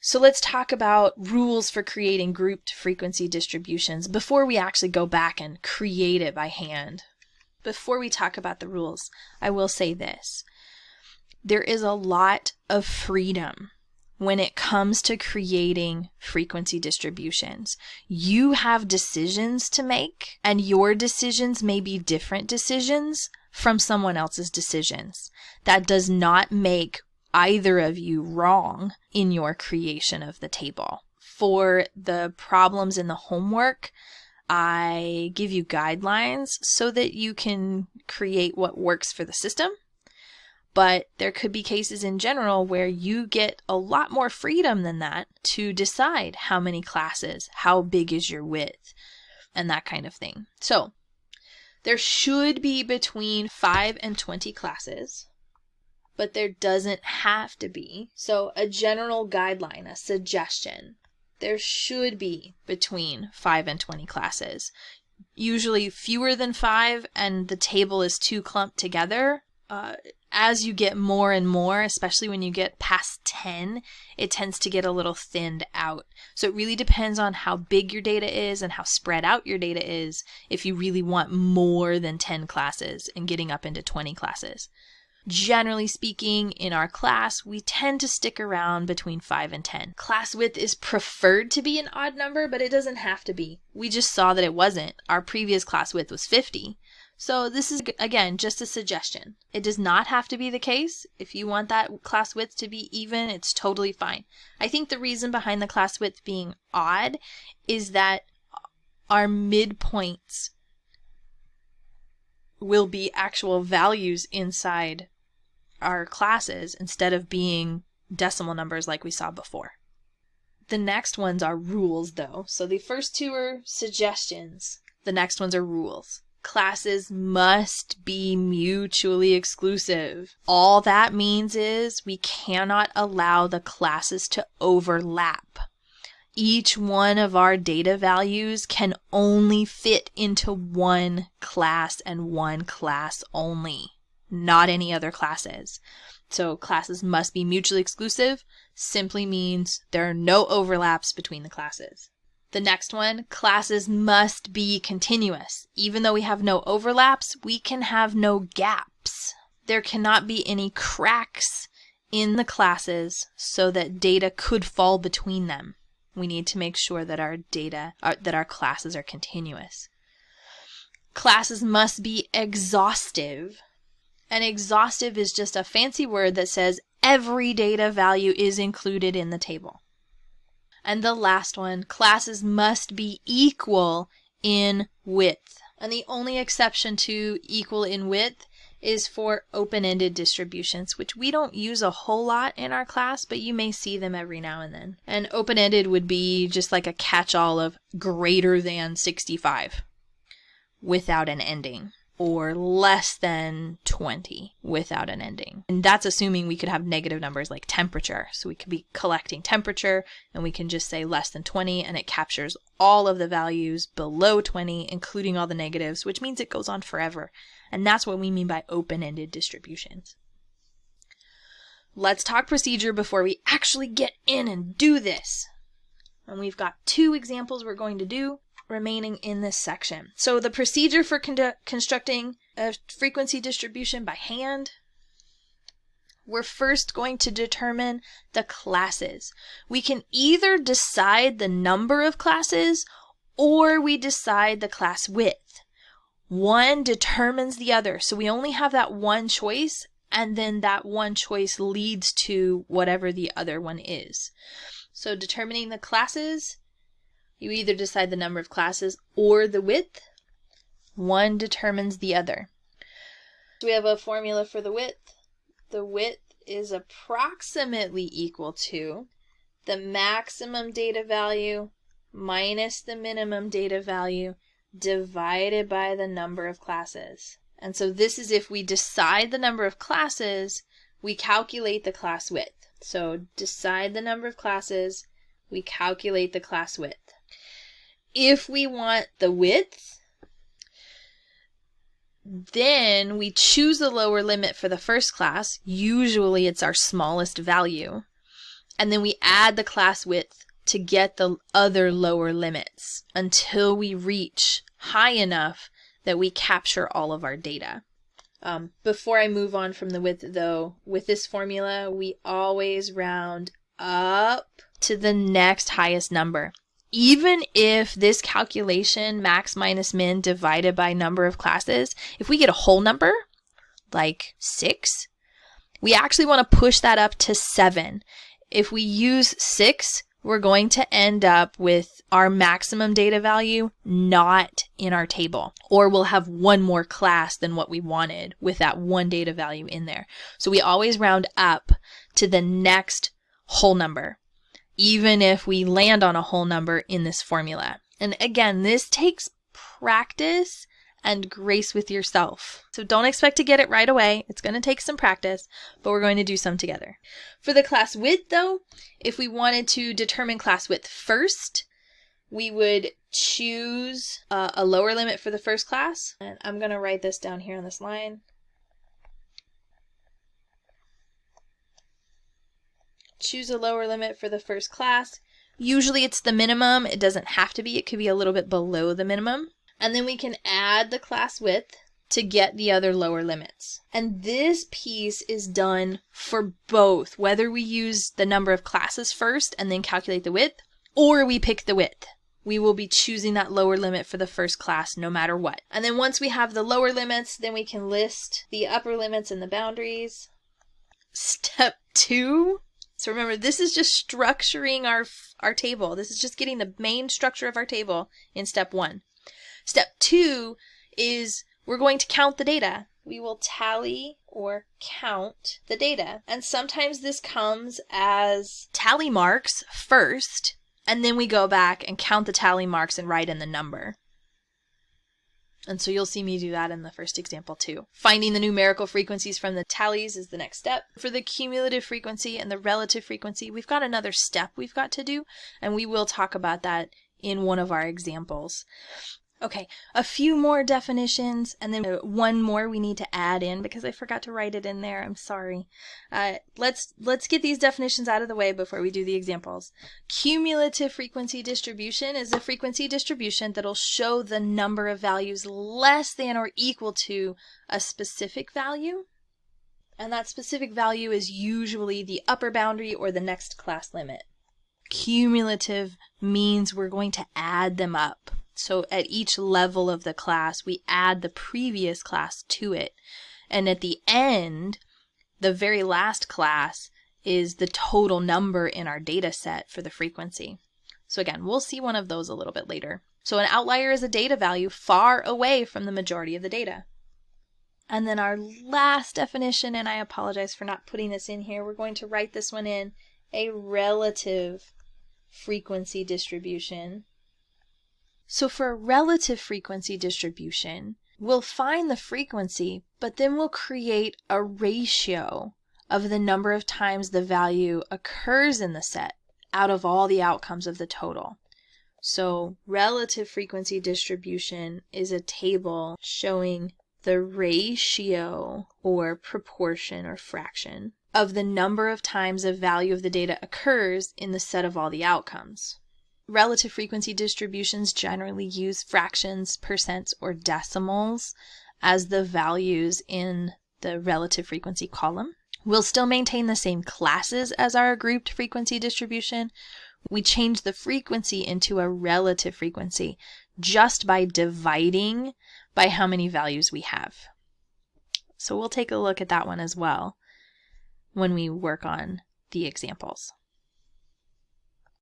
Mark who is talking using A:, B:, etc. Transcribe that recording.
A: So let's talk about rules for creating grouped frequency distributions before we actually go back and create it by hand. Before we talk about the rules, I will say this. There is a lot of freedom when it comes to creating frequency distributions. You have decisions to make, and your decisions may be different decisions from someone else's decisions. That does not make either of you wrong in your creation of the table. For the problems in the homework, I give you guidelines so that you can create what works for the system. But there could be cases in general where you get a lot more freedom than that to decide how many classes, how big is your width, and that kind of thing. So there should be between 5 and 20 classes, but there doesn't have to be. So a general guideline, a suggestion, there should be between 5 and 20 classes. Usually fewer than 5 and the table is too clumped together. As you get more and more, especially when you get past 10, it tends to get a little thinned out. So it really depends on how big your data is and how spread out your data is if you really want more than 10 classes and getting up into 20 classes. Generally speaking, in our class, we tend to stick around between 5 and 10. Class width is preferred to be an odd number, but it doesn't have to be. We just saw that it wasn't. Our previous class width was 50. So this is, again, just a suggestion. It does not have to be the case. If you want that class width to be even, it's totally fine. I think the reason behind the class width being odd is that our midpoints will be actual values inside our classes instead of being decimal numbers like we saw before. The next ones are rules, though. So the first two are suggestions. The next ones are rules. Classes must be mutually exclusive. All that means is we cannot allow the classes to overlap. Each one of our data values can only fit into one class and one class only, not any other classes. So classes must be mutually exclusive, simply means there are no overlaps between the classes. The next one, classes must be continuous. Even though we have no overlaps, we can have no gaps. There cannot be any cracks in the classes so that data could fall between them. We need to make sure that our classes are continuous. Classes must be exhaustive. And exhaustive is just a fancy word that says every data value is included in the table. And the last one, classes must be equal in width. And the only exception to equal in width is for open-ended distributions, which we don't use a whole lot in our class, but you may see them every now and then. And open-ended would be just like a catch-all of greater than 65 without an ending, or less than 20 without an ending. And that's assuming we could have negative numbers like temperature. So we could be collecting temperature and we can just say less than 20 and it captures all of the values below 20, including all the negatives, which means it goes on forever. And that's what we mean by open-ended distributions. Let's talk procedure before we actually get in and do this. And we've got 2 examples we're going to do remaining in this section. So the procedure for constructing a frequency distribution by hand, we're first going to determine the classes. We can either decide the number of classes or we decide the class width. One determines the other. So we only have that one choice, and then that one choice leads to whatever the other one is. So determining the classes, you either decide the number of classes or the width. One determines the other. So we have a formula for the width. The width is approximately equal to the maximum data value minus the minimum data value divided by the number of classes. And so this is if we decide the number of classes, we calculate the class width. So decide the number of classes, we calculate the class width. If we want the width, then we choose the lower limit for the first class. Usually it's our smallest value. And then we add the class width to get the other lower limits until we reach high enough that we capture all of our data. Before I move on from the width though, with this formula, we always round up to the next highest number. Even if this calculation, max minus min divided by number of classes, if we get a whole number, like 6, we actually want to push that up to 7. If we use 6, we're going to end up with our maximum data value not in our table, or we'll have one more class than what we wanted with that one data value in there. So we always round up to the next whole number, even if we land on a whole number in this formula. And again, this takes practice and grace with yourself. So don't expect to get it right away. It's going to take some practice, but we're going to do some together. For the class width though, if we wanted to determine class width first, we would choose a lower limit for the first class. And I'm going to write this down here on this line. Choose a lower limit for the first class. Usually it's the minimum. It doesn't have to be. It could be a little bit below the minimum. And then we can add the class width to get the other lower limits. And this piece is done for both, whether we use the number of classes first and then calculate the width, or we pick the width. We will be choosing that lower limit for the first class no matter what. And then once we have the lower limits, then we can list the upper limits and the boundaries. Step 2. So remember, this is just structuring our table. This is just getting the main structure of our table in step 1. Step 2 is we're going to count the data. We will tally or count the data. And sometimes this comes as tally marks first, and then we go back and count the tally marks and write in the number. And so you'll see me do that in the first example too. Finding the numerical frequencies from the tallies is the next step. For the cumulative frequency and the relative frequency, we've got another step we've got to do, and we will talk about that in one of our examples. Okay, a few more definitions, and then one more we need to add in because I forgot to write it in there. I'm sorry. Let's get these definitions out of the way before we do the examples. Cumulative frequency distribution is a frequency distribution that'll show the number of values less than or equal to a specific value. And that specific value is usually the upper boundary or the next class limit. Cumulative means we're going to add them up. So at each level of the class, we add the previous class to it. And at the end, the very last class is the total number in our data set for the frequency. So again, we'll see one of those a little bit later. So an outlier is a data value far away from the majority of the data. And then our last definition, and I apologize for not putting this in here, we're going to write this one in, a relative frequency distribution. So for a relative frequency distribution, we'll find the frequency, but then we'll create a ratio of the number of times the value occurs in the set out of all the outcomes of the total. So relative frequency distribution is a table showing the ratio or proportion or fraction of the number of times the value of the data occurs in the set of all the outcomes. Relative frequency distributions generally use fractions, percents, or decimals as the values in the relative frequency column. We'll still maintain the same classes as our grouped frequency distribution. We change the frequency into a relative frequency just by dividing by how many values we have. So we'll take a look at that one as well when we work on the examples.